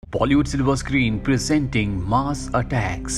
Bollywood silver screen presenting मास attacks.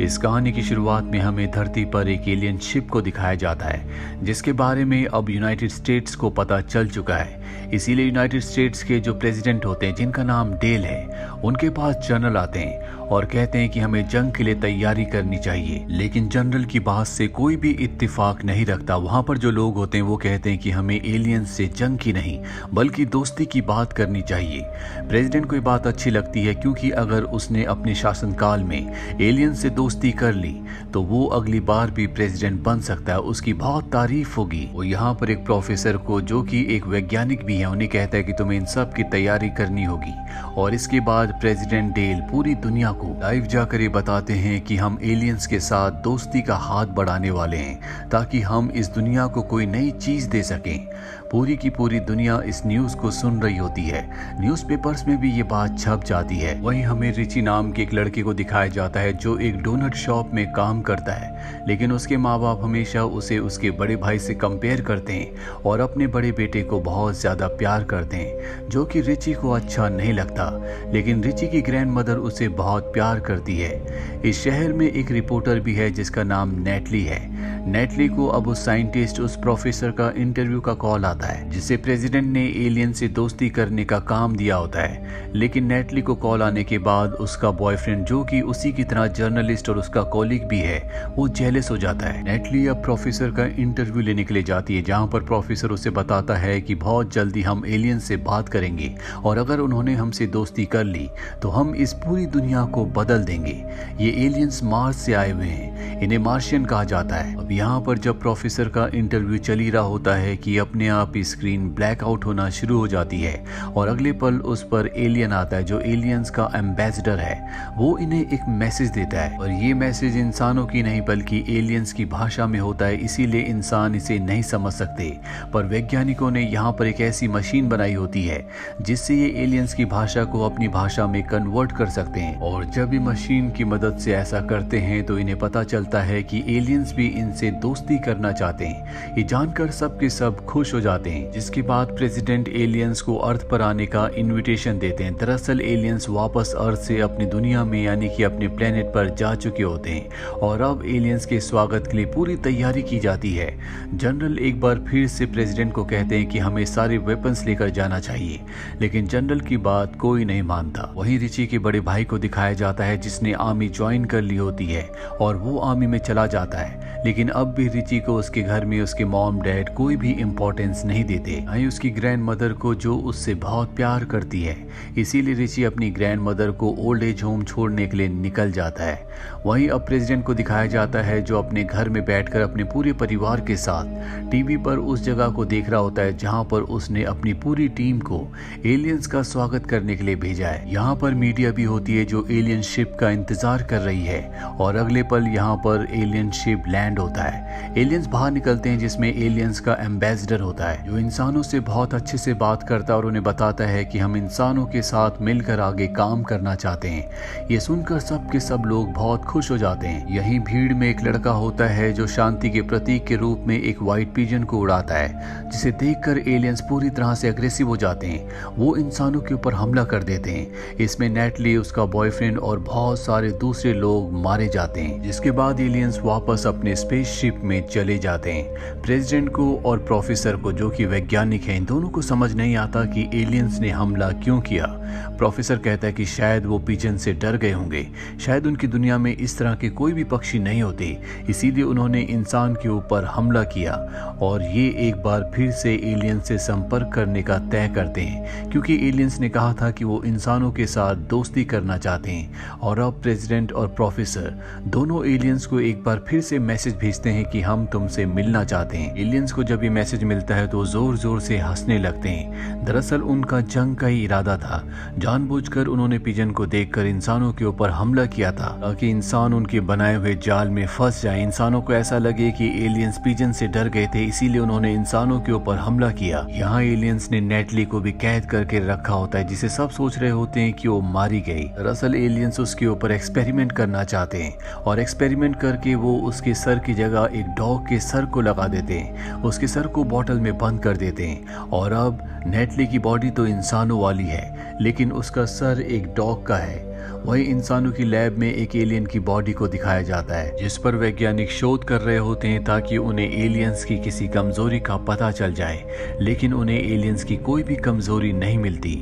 इस कहानी की शुरुआत में हमें धरती पर एक एलियन शिप को दिखाया जाता है जिसके बारे में अब यूनाइटेड स्टेट्स को पता चल चुका है। इसीलिए यूनाइटेड स्टेट्स के जो प्रेसिडेंट होते हैं जिनका नाम डेल है, उनके पास जनरल आते हैं और कहते हैं कि हमें जंग के लिए तैयारी करनी चाहिए। लेकिन जनरल की बात से कोई भी इत्तेफाक नहीं रखता। वहां पर जो लोग होते हैं वो कहते हैं कि हमें एलियंस से जंग की नहीं बल्कि दोस्ती की बात करनी चाहिए। प्रेसिडेंट को ये बात अच्छी लगती है क्योंकि अगर उसने अपने शासनकाल में एलियन से दोस्ती कर ली तो वो अगली बार भी प्रेसिडेंट बन सकता है, उसकी बहुत तारीफ होगी। वो यहाँ पर एक प्रोफेसर को, जो कि एक वैज्ञानिक भी है, उन्हें कहता है कि तुम्हें इन सब की तैयारी करनी होगी। और इसके बाद प्रेसिडेंट डेल पूरी दुनिया को लाइव जाकर ये बताते हैं कि हम एलियंस के साथ दोस्ती का हाथ बढ़ाने वाले हैं ताकि हम इस दुनिया को कोई नई चीज दे सकें। पूरी की पूरी दुनिया इस न्यूज को सुन रही होती है। न्यूज़पेपर्स में भी ये बात छप जाती है। वहीं हमें रिची नाम के एक लड़के को दिखाया जाता है जो एक डोनट शॉप में काम करता है, लेकिन उसके माँ बाप हमेशा उसे उसके बड़े भाई से कंपेयर करते हैं और अपने बड़े बेटे को बहुत ज्यादा प्यार करते हैं, जो कि रिची को अच्छा नहीं लगता। लेकिन रिची की ग्रैंड मदर उसे बहुत प्यार करती है। इस शहर में एक रिपोर्टर भी है जिसका नाम नेटली है। नेटली को अब उस साइंटिस्ट, उस प्रोफेसर का इंटरव्यू का कॉल आता है जिसे प्रेसिडेंट ने एलियन से दोस्ती करने का काम दिया होता है। लेकिन नेटली को कॉल आने के बाद उसका बॉयफ्रेंड, जो कि उसी की तरह जर्नलिस्ट और उसका कॉलीग भी है, वो जेलस हो जाता है। नेटली अब प्रोफेसर का इंटरव्यू लेने के लिए जाती है जहां पर प्रोफेसर उसे बताता है कि बहुत जल्दी हम एलियन से बात करेंगे और अगर उन्होंने हमसे दोस्ती कर ली तो हम इस पूरी दुनिया को बदल देंगे। ये एलियंस मार्स से आए हुए हैं, इन्हें मार्शियन कहा जाता है। अब यहाँ पर जब प्रोफेसर का इंटरव्यू चल ही रहा होता है कि अपने आप ही स्क्रीन ब्लैक आउट होना शुरू हो जाती है और अगले पल उस पर एलियन आता है जो एलियंस का एम्बेसडर है। वो इन्हें एक मैसेज देता है और ये मैसेज इंसानों की नहीं बल्कि एलियंस की भाषा में होता है, इसीलिए इंसान इसे नहीं समझ सकते। पर वैज्ञानिकों ने यहाँ पर एक ऐसी मशीन बनाई होती है जिससे ये एलियंस की भाषा को अपनी भाषा में कन्वर्ट कर सकते हैं। और जब ये मशीन की मदद से ऐसा करते हैं तो इन्हें पता चलता है कि एलियंस भी इनसे दोस्ती करना चाहते हैं। ये जानकर सब के सब खुश हो जाते हैं, जिसके बाद प्रेसिडेंट एलियंस को अर्थ पर आने का इनविटेशन देते हैं। दरअसल एलियंस वापस अर्थ से अपनी दुनिया में यानी कि अपने प्लेनेट पर जा चुके होते हैं और अब एलियंस के स्वागत के लिए पूरी तैयारी की जाती है। जनरल एक बार फिर से प्रेसिडेंट को कहते हैं कि हमें सारे वेपन्स लेकर जाना चाहिए, लेकिन जनरल की बात कोई नहीं मानता। वहीं रिची के बड़े भाई को दिखाया जाता है जिसने आर्मी ज्वाइन कर ली होती है और वो आर्मी में चला जाता है। लेकिन अब भी रिची को उसके घर में उसके मॉम डैड कोई भी इम्पोर्टेंस नहीं देते, ना ही उसकी ग्रैंड मदर को जो उससे बहुत प्यार करती है। इसीलिए रिची अपनी ग्रैंड मदर को ओल्ड एज होम छोड़ने के लिए निकल जाता है। वहीं अब प्रेसिडेंट को दिखाया जाता है जो अपने घर में बैठकर अपने पूरे परिवार के साथ टीवी पर उस जगह को देख रहा होता है जहां पर उसने अपनी पूरी टीम को एलियंस का स्वागत करने के लिए भेजा है। यहाँ पर मीडिया भी होती है जो एलियन शिप का इंतजार कर रही है और अगले पल यहाँ पर एलियन शिप लैंड होता है। एलियंस बाहर निकलते हैं जिसमें एलियंस का एम्बेसडर होता है जो इंसानों से बहुत अच्छे से बात करता है और उन्हें बताता है कि हम इंसानों के साथ मिलकर आगे काम करना चाहते हैं। ये सुनकर सब के सब लोग बहुत खुश हो जाते हैं। यहीं भीड़ में एक लड़का होता है जो शांति के प्रतीक के रूप में एक व्हाइट पिजन को उड़ाता है, जिसे देखकर एलियंस पूरी तरह से अग्रेसिव हो जाते हैं। वो इंसानों के ऊपर हमला कर देते हैं। इसमें नेटली, उसका बॉयफ्रेंड और बहुत सारे दूसरे लोग मारे जाते हैं, जिसके बाद एलियंस वापस अपने स्पेसशिप में चले जाते हैं। प्रेसिडेंट को और प्रोफेसर को, जो कि वैज्ञानिक हैं, इन दोनों को समझ नहीं आता कि एलियंस ने हमला क्यों किया। प्रोफेसर कहता है कि शायद वो पिजन से डर गए होंगे, शायद उनकी दुनिया में इस तरह के कोई भी पक्षी नहीं होते, इसीलिए उन्होंने इंसान के ऊपर हमला किया। और ये एक बार फिर से एलियंस से संपर्क करने का तय करते हैं क्योंकि एलियंस ने कहा था कि वो इंसानों के साथ दोस्ती करना चाहते हैं। और अब प्रेसिडेंट और प्रोफेसर दोनों एलियंस को एक बार फिर से मैसेज भेजते हैं कि हम तुमसे मिलना चाहते हैं। एलियंस को जब ये मैसेज मिलता है तो जोर जोर से हंसने लगते हैं। दरअसल उनका जंग का ही इरादा था। जानबूझकर उन्होंने पिजन को देखकर इंसानों के ऊपर हमला किया था ताकि इंसान उनके बनाए हुए जाल में फंस जाए। इंसानों को ऐसा लगे कि एलियंस पिजन से डर गए थे, इसीलिए उन्होंने इंसानों के ऊपर हमला किया। यहाँ एलियंस ने नेटली को भी कैद करके रखा होता है, जिसे सब सोच रहे होते हैं कि वो मारी गई। दरअसल एलियंस उसके ऊपर एक्सपेरिमेंट करना चाहते हैं और एक्सपेरिमेंट करके वो उसके सर की जगह एक डॉग के सर को लगा देते हैं। उसके सर को बोतल में बंद कर देते हैं। और अब नेटली की बॉडी तो इंसानों वाली है, लेकिन उसका सर एक डॉग का है। वहीं इंसानों की लैब में एक एलियन की बॉडी को दिखाया जाता है, जिस पर वैज्ञानिक शोध कर रहे होते हैं ताकि उन्हें एलियंस की किसी कमजोरी का पता चल जाए, लेकिन उन्हें एलियंस की कोई भी कमजोरी नहीं मिलती।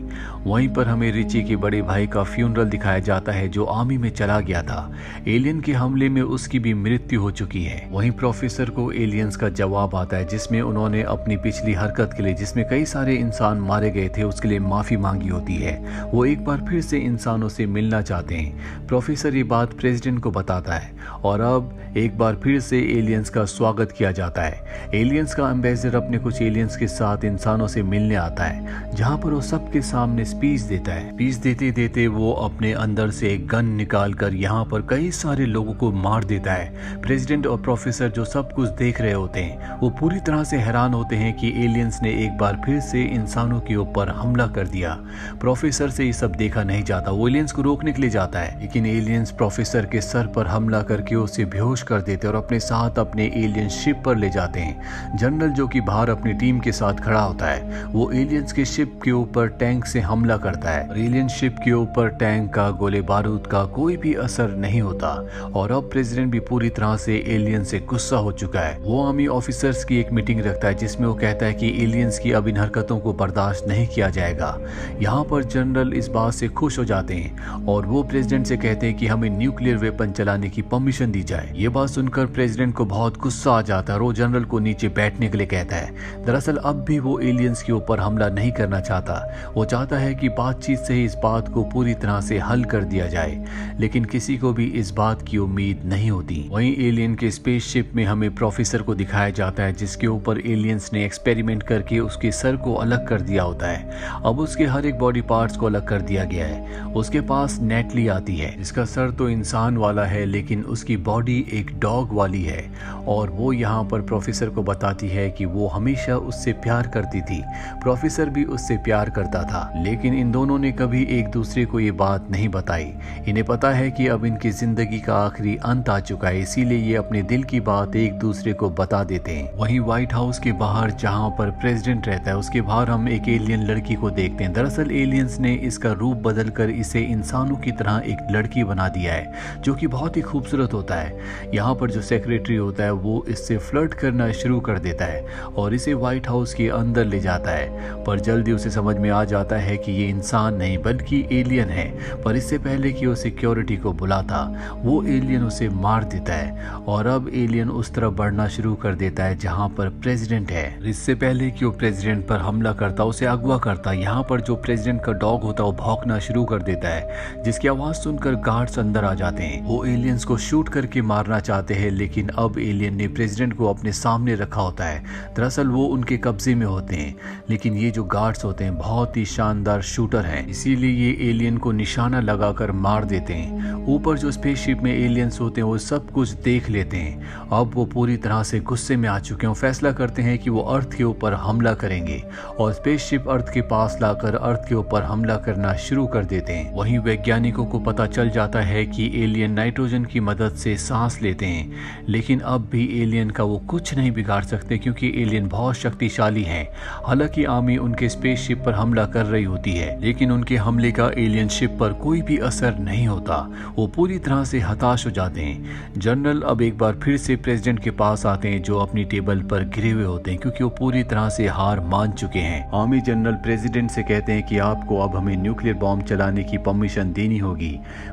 वहीं पर हमें रिची के बड़े भाई का फ्यूनरल दिखाया जाता है, जो आर्मी में चला गया था। एलियन के हमले में उसकी भी मृत्यु हो चुकी है। वहीं प्रोफेसर को एलियंस का जवाब आता है, जिसमें उन्होंने अपनी पिछली हरकत के लिए, जिसमें कई सारे इंसान मारे गए थे, उसके लिए माफी मांगी होती है। वो एक बार फिर से इंसानों से मिलना चाहते हैं। प्रोफेसर ये बात प्रेसिडेंट को बताता है और अब एक बार फिर से एलियंस का स्वागत किया जाता है। एलियंस का एम्बेसडर अपने कुछ एलियंस के साथ इंसानों से मिलने आता है, जहां पर वो सबके सामने स्पीच देता है। स्पीच देते देते वो अपने अंदर से एक गन निकाल कर यहाँ पर कई सारे लोगों को मार देता है। प्रेसिडेंट और प्रोफेसर जो सब कुछ देख रहे होते हैं, वो पूरी तरह से हैरान होते हैं कि एलियंस ने एक बार फिर से इंसानों के ऊपर हमला कर दिया। प्रोफेसर से ये सब देखा नहीं जाता, वो एलियंस को रोकने के लिए जाता है, लेकिन एलियंस प्रोफेसर के सर पर हमला करके उसे बेहोश कर देते और अपने साथ अपने एलियन शिप पर ले जाते हैं। जनरल जो कि बाहर अपनी टीम के साथ खड़ा होता है, वो एलियंस के शिप के ऊपर टैंक से हमला करता है और एलियन शिप के ऊपर टैंक का गोले बारूद का कोई भी असर नहीं होता। और अब प्रेसिडेंट भी पूरी तरह से एलियन से गुस्सा हो चुका है। वो आर्मी ऑफिसर्स की एक मीटिंग रखता है, जिसमें वो कहता है कि एलियंस की अब इन हरकतों को बर्दाश्त नहीं किया जाएगा। यहाँ पर जनरल इस बात से खुश हो जाते हैं और वो प्रेसिडेंट से कहते हैं कि हमें न्यूक्लियर वेपन चलाने की परमिशन दी जाए। ये बात सुनकर प्रेसिडेंट को बहुत गुस्सा आ जाता है और वो जनरल को नीचे बैठने के लिए कहता है। दरअसल अब भी वो एलियंस के ऊपर हमला नहीं करना चाहता। वो चाहता है कि बातचीत से ही इस बात को पूरी तरह से हल कर दिया जाए, लेकिन किसी को भी इस बात की उम्मीद नहीं होती। वहीं एलियन के स्पेसशिप में हमें प्रोफेसर को दिखाया जाता है, जिसके ऊपर एलियंस ने एक्सपेरिमेंट करके उसके सर को अलग कर दिया होता है। अब उसके हर एक बॉडी पार्ट्स को अलग कर दिया गया है। उसके पास नेटली आती है, जिसका सर तो इंसान वाला है, लेकिन उसकी बॉडी एक डॉग वाली है। और वो यहाँ पर प्रोफेसर को बताती है कि वो हमेशा उससे प्यार करती थी, प्रोफेसर भी उससे प्यार करता था, लेकिन इन दोनों ने कभी एक दूसरे को ये बात नहीं बताई। इन्हें पता है कि अब इनकी जिंदगी का आखिरी अंत आ चुका है, इसीलिए ये अपने दिल की बात एक दूसरे को बता देते हैं। वहीं व्हाइट हाउस के बाहर जहाँ पर प्रेसिडेंट रहता है, उसके बाहर हम एक एलियन लड़की को देखते हैं। दरअसल एलियंस ने इसका रूप बदलकर इसे इंसानों की तरह एक लड़की बना दिया है, जो कि बहुत ही खूबसूरत होता है। यहाँ पर जो सेक्रेटरी होता है वो इससे फ्लर्ट करना शुरू कर देता है और इसे व्हाइट हाउस के अंदर ले जाता है, पर जल्दी उसे समझ में आ जाता है कि ये इंसान नहीं बल्कि एलियन है। पर इससे पहले कि वो सिक्योरिटी को बुलाता, वो एलियन उसे मार देता है और अब एलियन उस तरफ बढ़ना शुरू कर देता है जहाँ पर प्रेसिडेंट है। इससे पहले कि वो प्रेसिडेंट पर हमला करता, उसे अगवा करता, यहाँ पर जो प्रेसिडेंट का डॉग होता है वो भौंकना शुरू कर देता है, जिसकी आवाज सुनकर गार्ड्स अंदर आ जाते हैं। वो एलियंस को शूट करके मारना चाहते हैं, लेकिन अब एलियन ने प्रेसिडेंट को अपने सामने रखा होता है। दरअसल वो उनके कब्जे में होते हैं, लेकिन ये जो गार्ड्स होते हैं बहुत ही शानदार शूटर हैं, इसीलिए ये एलियन को निशाना लगाकर मार देते हैं। ऊपर जो स्पेसशिप में एलियंस होते हैं वो सब कुछ देख लेते हैं। अब वो पूरी तरह से गुस्से में आ चुके हैं, फैसला करते हैं कि वो अर्थ के ऊपर हमला करेंगे और स्पेसशिप अर्थ के पास लाकर अर्थ के ऊपर हमला करना शुरू कर देते हैं। वहीं वैज्ञानिकों को पता चल जाता है कि एलियन नाइट्रोजन की मदद से सांस लेते हैं, लेकिन अब भी एलियन का वो कुछ नहीं बिगाड़ सकते क्योंकि एलियन बहुत शक्तिशाली हैं। हालांकि आर्मी उनके स्पेसशिप पर हमला कर रही होती है, लेकिन उनके हमले का एलियन शिप पर कोई भी असर नहीं होता। वो पूरी तरह से हताश हो जाते हैं। जनरल अब एक बार फिर से प्रेसिडेंट के पास आते हैं, जो अपनी टेबल पर गिरे हुए होते हैं क्योंकि वो पूरी तरह से हार मान चुके हैं। आर्मी जनरल प्रेसिडेंट से कहते हैं कि आपको अब हमें न्यूक्लियर बॉम्ब चलाने की परमिशन देनी होगी।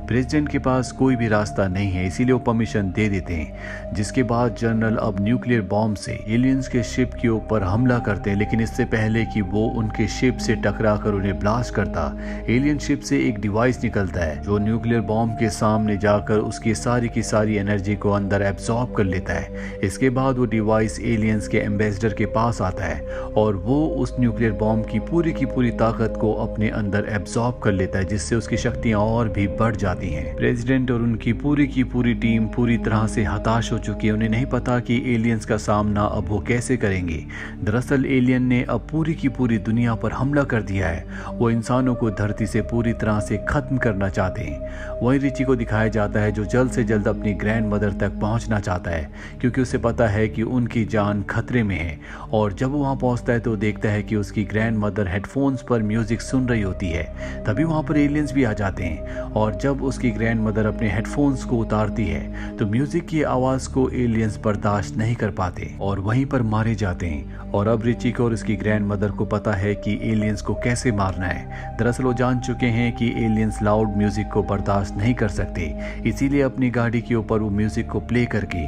प्रेसिडेंट के पास कोई भी रास्ता नहीं है, इसीलिए वो परमिशन दे देते हैं, जिसके बाद जनरल अब न्यूक्लियर बॉम्ब से एलियंस के शिप के ऊपर हमला करते हैं। लेकिन इससे पहले कि वो उनके शिप से टकराकर उन्हें ब्लास्ट करता, एलियन शिप से एक डिवाइस निकलता है जो न्यूक्लियर बॉम्ब के सामने जाकर उसकी सारी की सारी एनर्जी को अंदर एब्जॉर्ब कर लेता है। इसके बाद वो डिवाइस एलियंस के एम्बेसडर के पास आता है और वो उस न्यूक्लियर बॉम्ब की पूरी ताकत को अपने अंदर एब्जॉर्ब कर लेता है, जिससे उसकी शक्तियां और भी बढ़ जाती हैं। प्रेसिडेंट और उनकी पूरी टीम पूरी तरह से हताश हो चुकी है। उन्हें नहीं पता कि एलियंस का सामना अब वो कैसे करेंगे। दरअसल एलियन ने अब पूरी दुनिया पर हमला कर दिया है। वो इंसानों को धरती से पूरी तरह से खत्म करना चाहते हैं। वहीं रिची को दिखाया जाता है जो जल्द से जल्द अपनी ग्रैंड मदर तक पहुंचना चाहता है क्योंकि उसे पता है कि उनकी जान खतरे में है। और जब वो वहां पहुंचता है तो देखता है कि उसकी ग्रैंड मदर हेडफोन्स पर म्यूजिक सुन रही होती है। तभी वहां पर एलियंस भी आ जाते हैं और जब उसकी ग्रैंड मदर अपने हेडफोन्स को उतारती है तो म्यूजिक की आवाज को एलियंस बर्दाश्त नहीं कर पाते और वहीं पर मारे जाते हैं। और अब रिची को और उसकी ग्रैंड मदर को पता है कि एलियंस को कैसे मारना है। दरअसल वो जान चुके हैं कि एलियंस लाउड म्यूजिक को बर्दाश्त नहीं कर सकते, इसीलिए अपनी गाड़ी के ऊपर वो म्यूजिक को प्ले करके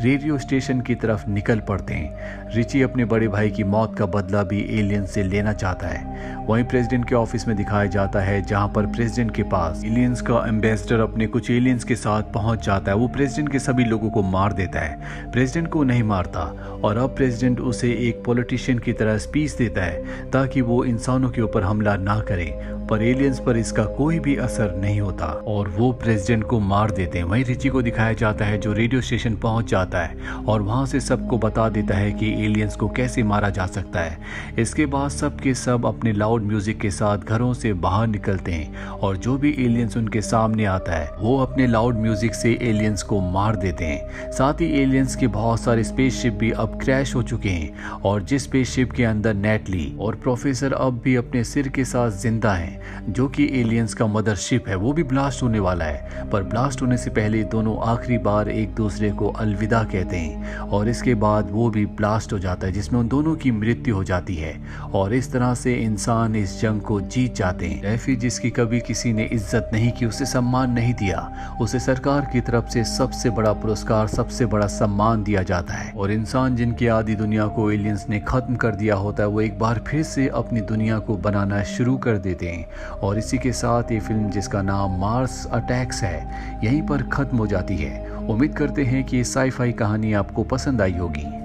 रेडियो स्टेशन की तरफ निकल पड़ते हैं। रिची अपने बड़े भाई की मौत का बदला भी एलियंस से लेना चाहता है। वहीं प्रेसिडेंट के ऑफिस में दिखाया जाता है जहां पर प्रेसिडेंट के पास एलियंस का एम्बेसडर अपने कुछ एलियंस के साथ पहुंच जाता है। वो प्रेसिडेंट के सभी लोगों को मार देता है, प्रेसिडेंट को नहीं मारता। और अब प्रेसिडेंट उसे एक पॉलिटिशियन की तरह स्पीच देता है ताकि वो इंसानों के ऊपर हमला ना करे, पर एलियंस पर इसका कोई भी असर नहीं होता और वो प्रेसिडेंट को मार देते हैं। वहीं रिची को दिखाया जाता है जो रेडियो स्टेशन पहुंच जाता है और वहां से सबको बता देता है कि एलियंस को कैसे मारा जा सकता है। इसके बाद सब के सब अपने लाउड म्यूजिक के साथ घरों से बाहर निकलते हैं और जो भी एलियंस उनके सामने आता है वो अपने लाउड म्यूजिक से एलियंस को मार देते हैं। साथ ही एलियंस के बहुत सारे स्पेसशिप भी अब क्रैश हो चुके हैं और जिस स्पेसशिप के अंदर नेटली और प्रोफेसर अब भी अपने सिर के साथ जिंदा हैं, जो कि एलियंस का मदरशिप है, वो भी ब्लास्ट होने वाला है। पर ब्लास्ट होने से पहले दोनों आखिरी बार एक दूसरे को अलविदा कहते हैं और इसके बाद वो भी ब्लास्ट हो जाता है जिसमें उन दोनों की मृत्यु हो जाती है और इस तरह से इंसान इस जंग को जीत जाते हैं। रैफी जिसकी कभी किसी ने इज्जत नहीं की, उसे सम्मान नहीं दिया, उसे सरकार की तरफ से सबसे बड़ा पुरस्कार, सबसे बड़ा सम्मान दिया जाता है। और इंसान जिनकी आधी दुनिया को एलियंस ने खत्म कर दिया होता है वो एक बार फिर से अपनी दुनिया को बनाना शुरू कर देते हैं। और इसी के साथ ये फिल्म जिसका नाम मार्स अटैक्स है यहीं पर खत्म हो जाती है। उम्मीद करते हैं कि ये साई-फाई कहानी आपको पसंद आई होगी।